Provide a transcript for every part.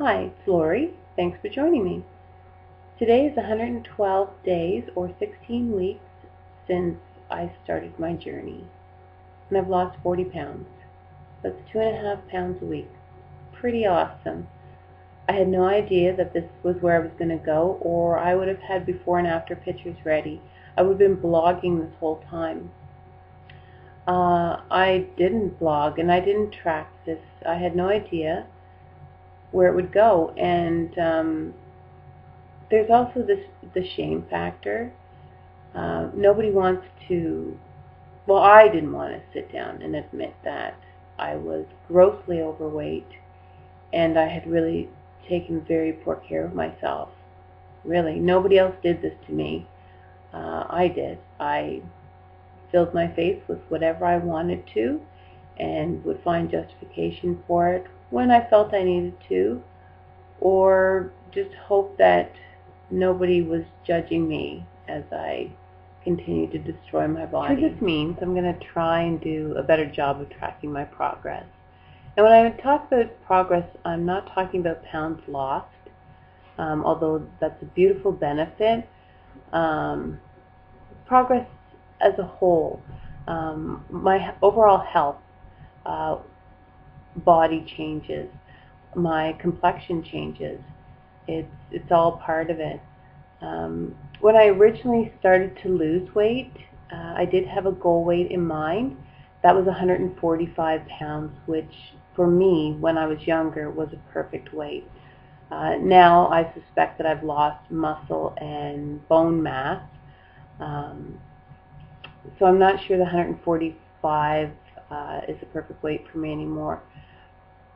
Hi, it's Lori. Thanks for joining me. Today is 112 days or 16 weeks since I started my journey, and I've lost 40 pounds. That's 2.5 pounds a week. Pretty awesome. I had no idea that this was where I was going to go, or I would have had before and after pictures ready. I would have been blogging this whole time. I didn't blog and I didn't track this. I had no idea where it would go, and there's also the shame factor. Nobody wants to, well, I didn't want to sit down and admit that I was grossly overweight and I had really taken very poor care of myself. Really, nobody else did this to me. I did. I filled my face with whatever I wanted to and would find justification for it when I felt I needed to, or just hope that nobody was judging me as I continued to destroy my body. So this means I'm going to try and do a better job of tracking my progress. And when I talk about progress, I'm not talking about pounds lost, although that's a beautiful benefit. Progress as a whole, my overall health, body changes, my complexion changes. It's all part of it. When I originally started to lose weight, I did have a goal weight in mind. That was 145 pounds, which for me, when I was younger, was a perfect weight. Now I suspect that I've lost muscle and bone mass. So I'm not sure the 145 is a perfect weight for me anymore.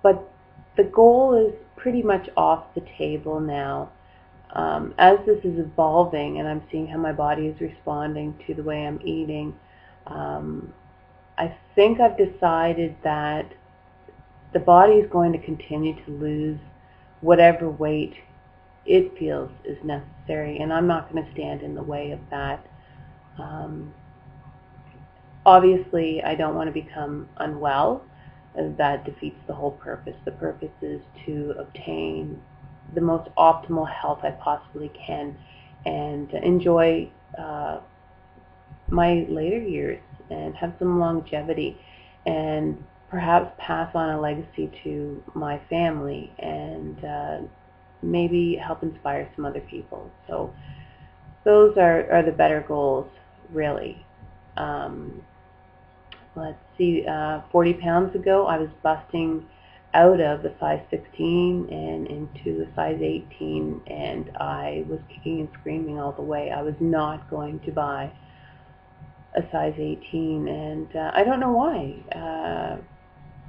But the goal is pretty much off the table now. As this is evolving and I'm seeing how my body is responding to the way I'm eating, I think I've decided that the body is going to continue to lose whatever weight it feels is necessary, and I'm not going to stand in the way of that. Obviously, I don't want to become unwell. That defeats the whole purpose. The purpose is to obtain the most optimal health I possibly can and enjoy my later years and have some longevity and perhaps pass on a legacy to my family and maybe help inspire some other people. So those are the better goals, really. Let's see, 40 pounds ago I was busting out of the size 16 and into the size 18, and I was kicking and screaming all the way. I was not going to buy a size 18, and I don't know why.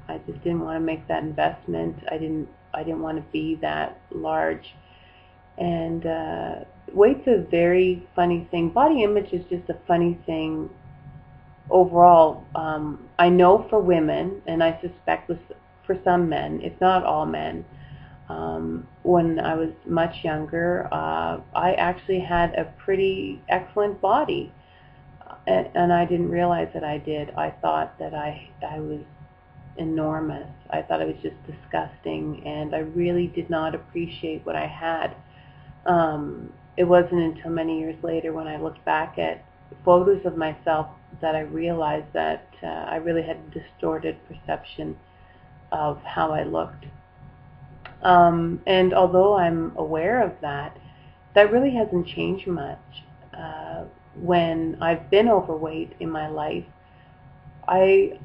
I just didn't want to make that investment. I didn't want to be that large. And weight's a very funny thing. Body image is just a funny thing overall. I know for women, and I suspect for some men, if not all men, when I was much younger, I actually had a pretty excellent body, and I didn't realize that I did. I thought that I was enormous. I thought it was just disgusting, and I really did not appreciate what I had. It wasn't until many years later when I looked back at photos of myself that I realized that I really had a distorted perception of how I looked. And although I'm aware of that, that really hasn't changed much. When I've been overweight in my life, I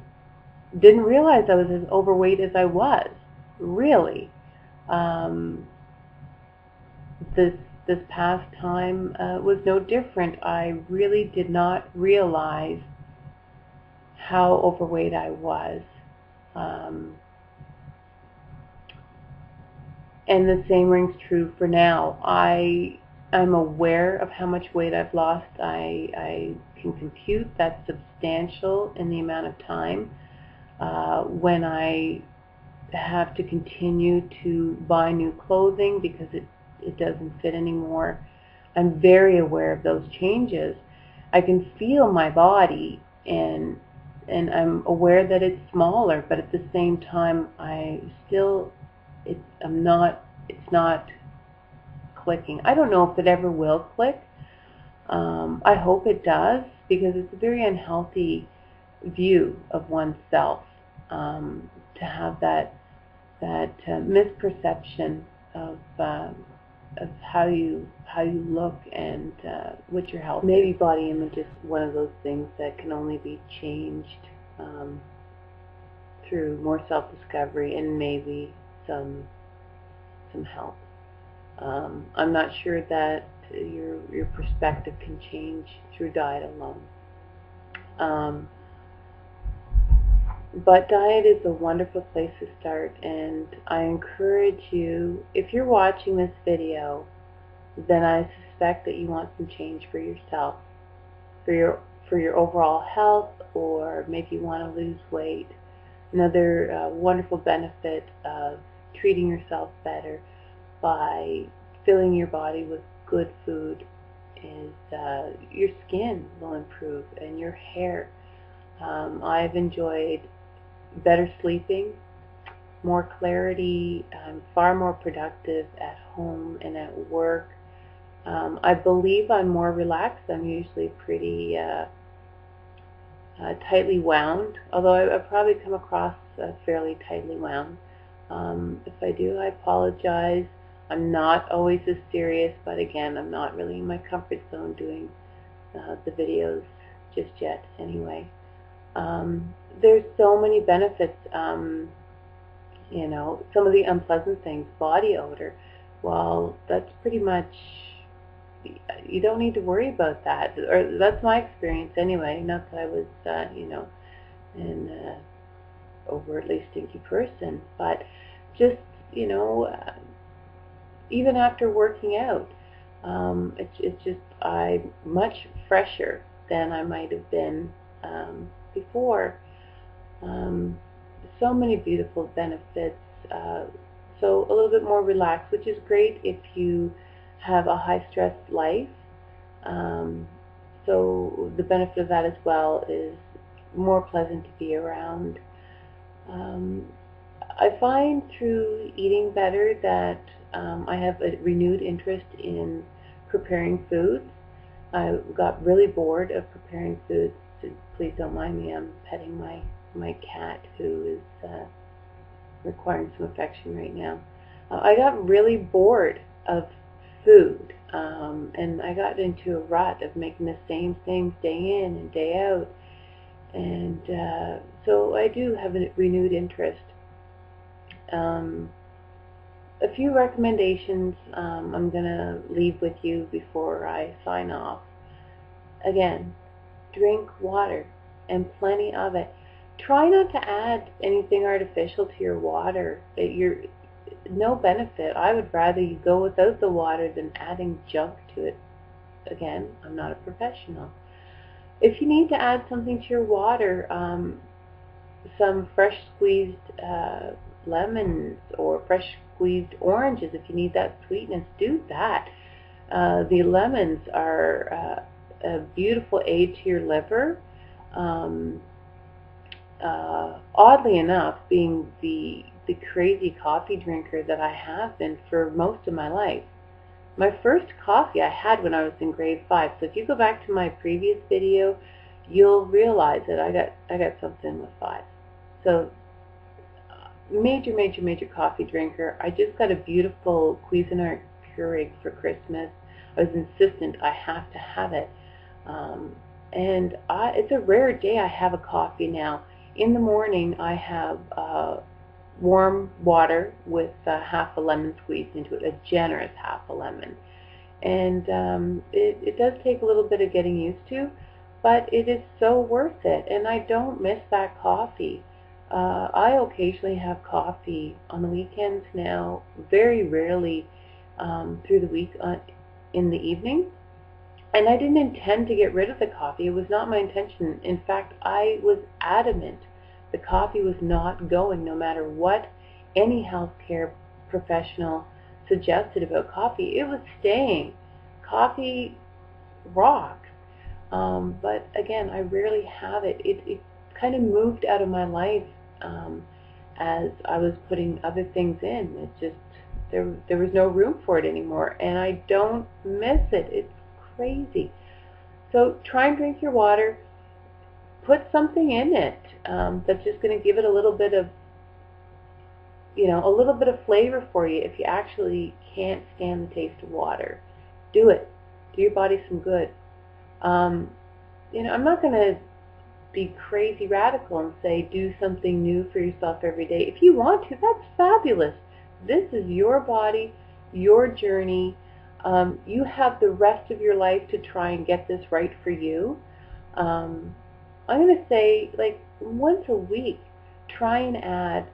didn't realize I was as overweight as I was, really. This past time was no different. I really did not realize how overweight I was. And the same rings true for now. I'm aware of how much weight I've lost. I can compute that's substantial in the amount of time. When I have to continue to buy new clothing because it doesn't fit anymore, I'm very aware of those changes. I can feel my body, and I'm aware that it's smaller, but at the same time, I'm not it's not clicking. I don't know if it ever will click. I hope it does, because it's a very unhealthy view of oneself, to have that misperception of how you look and what your health. Maybe body image is one of those things that can only be changed through more self-discovery and maybe some help. I'm not sure that your perspective can change through diet alone. But diet is a wonderful place to start, and I encourage you, if you're watching this video, then I suspect that you want some change for yourself, for your overall health, or maybe you want to lose weight. Another wonderful benefit of treating yourself better by filling your body with good food is your skin will improve and your hair. I've enjoyed better sleeping, more clarity. I'm far more productive at home and at work. I believe I'm more relaxed. I'm usually pretty tightly wound, although I probably come across fairly tightly wound. If I do, I apologize. I'm not always as serious, but again, I'm not really in my comfort zone doing the videos just yet anyway. There's so many benefits, you know, some of the unpleasant things, body odor, well, that's pretty much, you don't need to worry about that, or that's my experience anyway. Not that I was, you know, an overtly stinky person, but just, you know, even after working out, it's just, I'm much fresher than I might have been before. So many beautiful benefits. So a little bit more relaxed, which is great if you have a high-stress life. So the benefit of that as well is more pleasant to be around. I find through eating better that I have a renewed interest in preparing foods. I got really bored of preparing foods. Please don't mind me, I'm petting my cat who is requiring some affection right now. I got really bored of food, and I got into a rut of making the same things day in and day out, and so I do have a renewed interest. A few recommendations I'm going to leave with you before I sign off. Again, drink water, and plenty of it. Try not to add anything artificial to your water. You're no benefit. I would rather you go without the water than adding junk to it. Again, I'm not a professional. If you need to add something to your water, some fresh squeezed lemons or fresh squeezed oranges, if you need that sweetness, do that. The lemons are a beautiful aid to your liver. Oddly enough, being the crazy coffee drinker that I have been for most of my life, my first coffee I had when I was in grade 5. So if you go back to my previous video, you'll realize that I got something with 5. So major coffee drinker. I just got a beautiful Cuisinart Keurig for Christmas. I was insistent I have to have it. And it's a rare day I have a coffee now. In the morning I have warm water with half a lemon squeezed into it, a generous half a lemon. And it does take a little bit of getting used to, but it is so worth it, and I don't miss that coffee. I occasionally have coffee on the weekends now, very rarely through the week in the evening. And I didn't intend to get rid of the coffee. It was not my intention. In fact, I was adamant the coffee was not going, no matter what any healthcare professional suggested about coffee. It was staying. Coffee rocks. But again, I rarely have it. It kind of moved out of my life as I was putting other things in. It just, there was no room for it anymore, and I don't miss it. It's crazy. So try and drink your water. Put something in it that's just going to give it a little bit of, a little bit of flavor for you. If you actually can't stand the taste of water, do it. Do your body some good. I'm not going to be crazy radical and say do something new for yourself every day. If you want to, that's fabulous. This is your body, your journey. You have the rest of your life to try and get this right for you. I'm going to say, like, once a week, try and add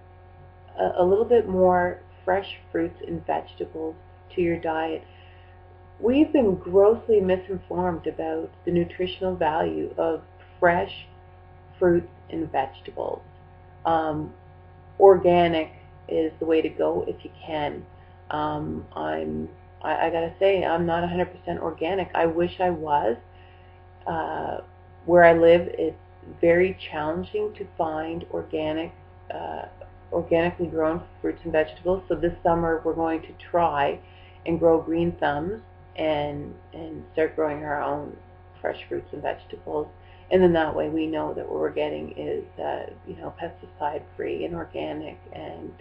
a little bit more fresh fruits and vegetables to your diet. We've been grossly misinformed about the nutritional value of fresh fruits and vegetables. Organic is the way to go if you can. I gotta say, I'm not 100% organic. I wish I was. Where I live, it's very challenging to find organically grown fruits and vegetables. So this summer we're going to try and grow green thumbs and start growing our own fresh fruits and vegetables. And then that way we know that what we're getting is pesticide free and organic, and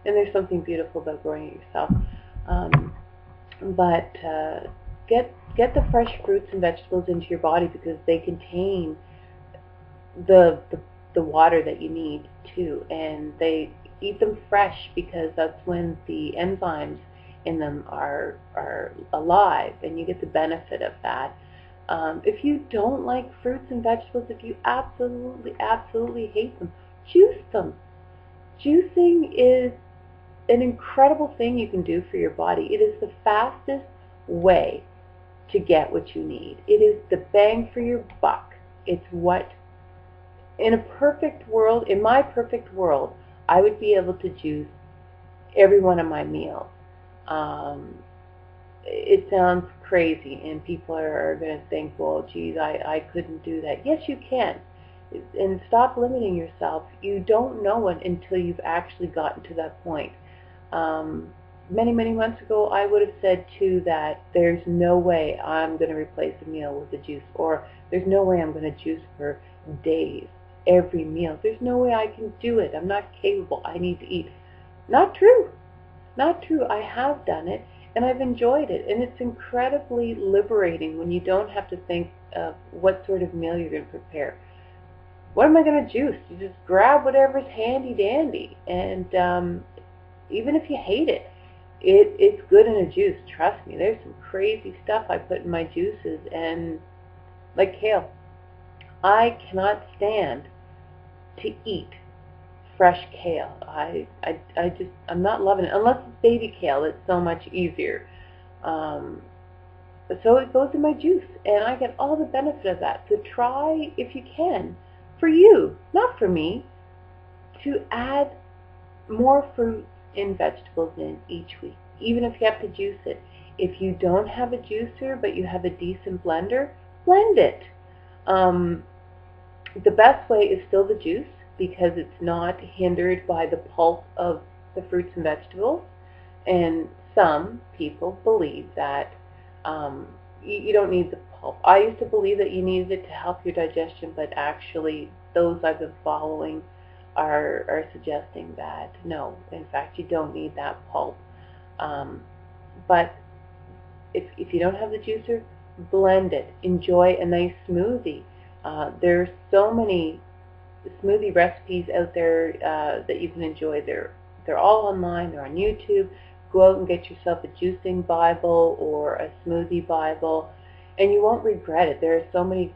there's something beautiful about growing it yourself. But get the fresh fruits and vegetables into your body, because they contain the water that you need too, and they eat them fresh because that's when the enzymes in them are alive, and you get the benefit of that. If you don't like fruits and vegetables, if you absolutely hate them, juice them. Juicing is an incredible thing you can do for your body. It is the fastest way to get what you need. It is the bang for your buck. It's what, in my perfect world, I would be able to juice every one of my meals. It sounds crazy, and people are going to think, well, geez, I couldn't do that. Yes, you can. And stop limiting yourself. You don't know it until you've actually gotten to that point. Many months ago, I would have said, too, that there's no way I'm going to replace a meal with a juice, or there's no way I'm going to juice for days, every meal. There's no way I can do it. I'm not capable. I need to eat. Not true. Not true. I have done it, and I've enjoyed it, and it's incredibly liberating when you don't have to think of what sort of meal you're going to prepare. What am I going to juice? You just grab whatever's handy dandy, and even if you hate it, it's good in a juice. Trust me, there's some crazy stuff I put in my juices, and like kale. I cannot stand to eat fresh kale. I'm not loving it, unless it's baby kale. It's so much easier. So it goes in my juice, and I get all the benefit of that. So try, if you can, for you, not for me, to add more fruits and vegetables in each week, even if you have to juice it. If you don't have a juicer, but you have a decent blender, blend it. The best way is still the juice, because it's not hindered by the pulp of the fruits and vegetables. And some people believe that you don't need the pulp. I used to believe that you needed it to help your digestion, but actually those I've been following are suggesting that no, in fact, you don't need that pulp. But if you don't have the juicer, blend it. Enjoy a nice smoothie. There's so many smoothie recipes out there that you can enjoy. They're all online. They're on YouTube. Go out and get yourself a juicing Bible or a smoothie Bible, and you won't regret it. There are so many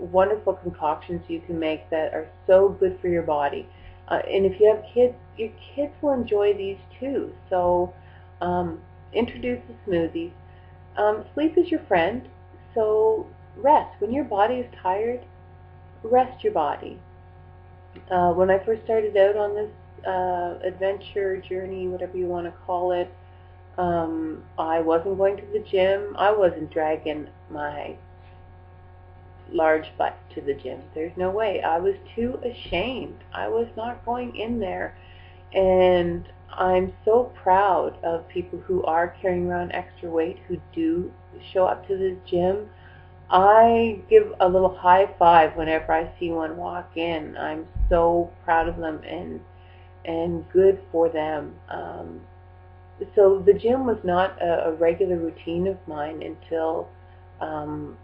wonderful concoctions you can make that are so good for your body. And if you have kids, your kids will enjoy these too. So introduce the smoothies. Sleep is your friend, so rest. When your body is tired, rest your body. When I first started out on this adventure, journey, whatever you want to call it, I wasn't going to the gym. I wasn't dragging my large butt to the gym. There's no way. I was too ashamed. I was not going in there. And I'm so proud of people who are carrying around extra weight, who do show up to the gym. I give a little high five whenever I see one walk in. I'm so proud of them and good for them. So the gym was not a regular routine of mine until um,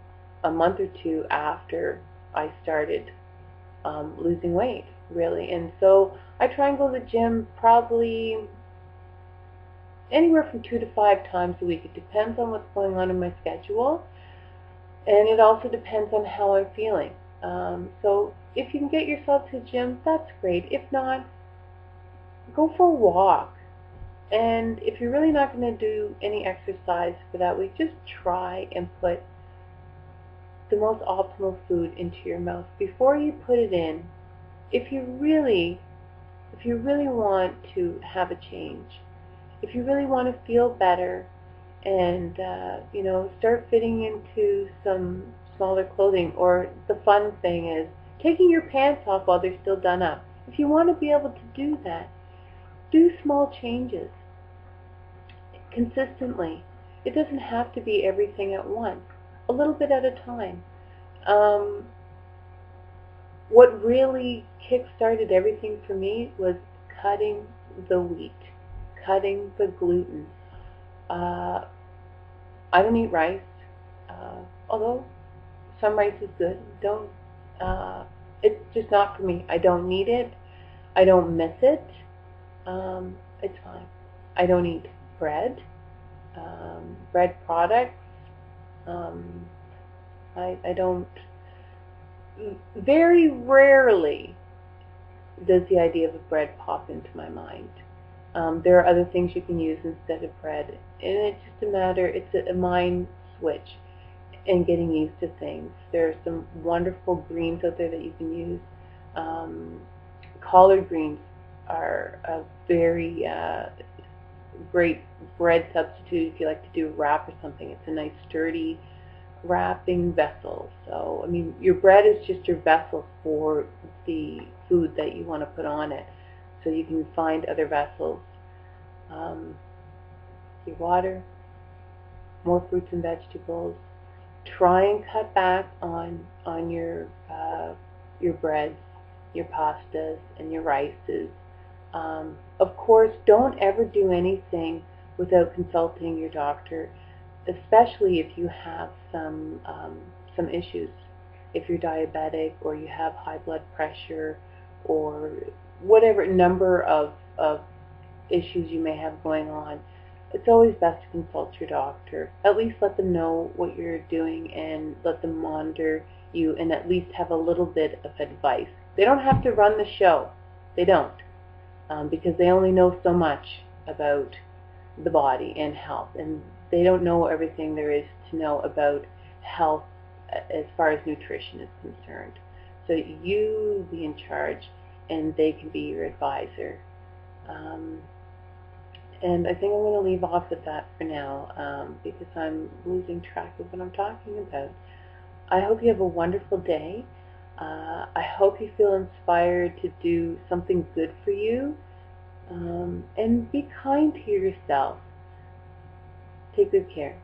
a month or two after I started losing weight, really. And so I try and go to the gym probably anywhere from 2 to 5 times a week. It depends on what's going on in my schedule, and it also depends on how I'm feeling. So if you can get yourself to the gym, that's great. If not, go for a walk. And if you're really not going to do any exercise for that week, just try and put the most optimal food into your mouth before you put it in. If you really want to have a change, if you really want to feel better and start fitting into some smaller clothing, or the fun thing is taking your pants off while they're still done up. If you want to be able to do that, do small changes consistently. It doesn't have to be everything at once. A little bit at a time. What really kick-started everything for me was cutting the wheat, cutting the gluten. I don't eat rice, although some rice is good. Don't. It's just not for me. I don't need it. I don't miss it. It's fine. I don't eat bread, bread products. I don't. Very rarely does the idea of a bread pop into my mind. There are other things you can use instead of bread, and it's just a matter. It's a mind switch and getting used to things. There are some wonderful greens out there that you can use. Collard greens are a very great bread substitute if you like to do a wrap or something. It's a nice sturdy wrapping vessel. So, I mean, your bread is just your vessel for the food that you want to put on it. So you can find other vessels. Your water, more fruits and vegetables. Try and cut back on your breads, your pastas, and your rices. Of course, don't ever do anything without consulting your doctor, especially if you have some issues. If you're diabetic or you have high blood pressure or whatever number of issues you may have going on, it's always best to consult your doctor. At least let them know what you're doing and let them monitor you and at least have a little bit of advice. They don't have to run the show. They don't. Because they only know so much about the body and health, and they don't know everything there is to know about health as far as nutrition is concerned. So you be in charge, and they can be your advisor. And I think I'm going to leave off with that for now because I'm losing track of what I'm talking about. I hope you have a wonderful day. I hope you feel inspired to do something good for you, and be kind to yourself. Take good care.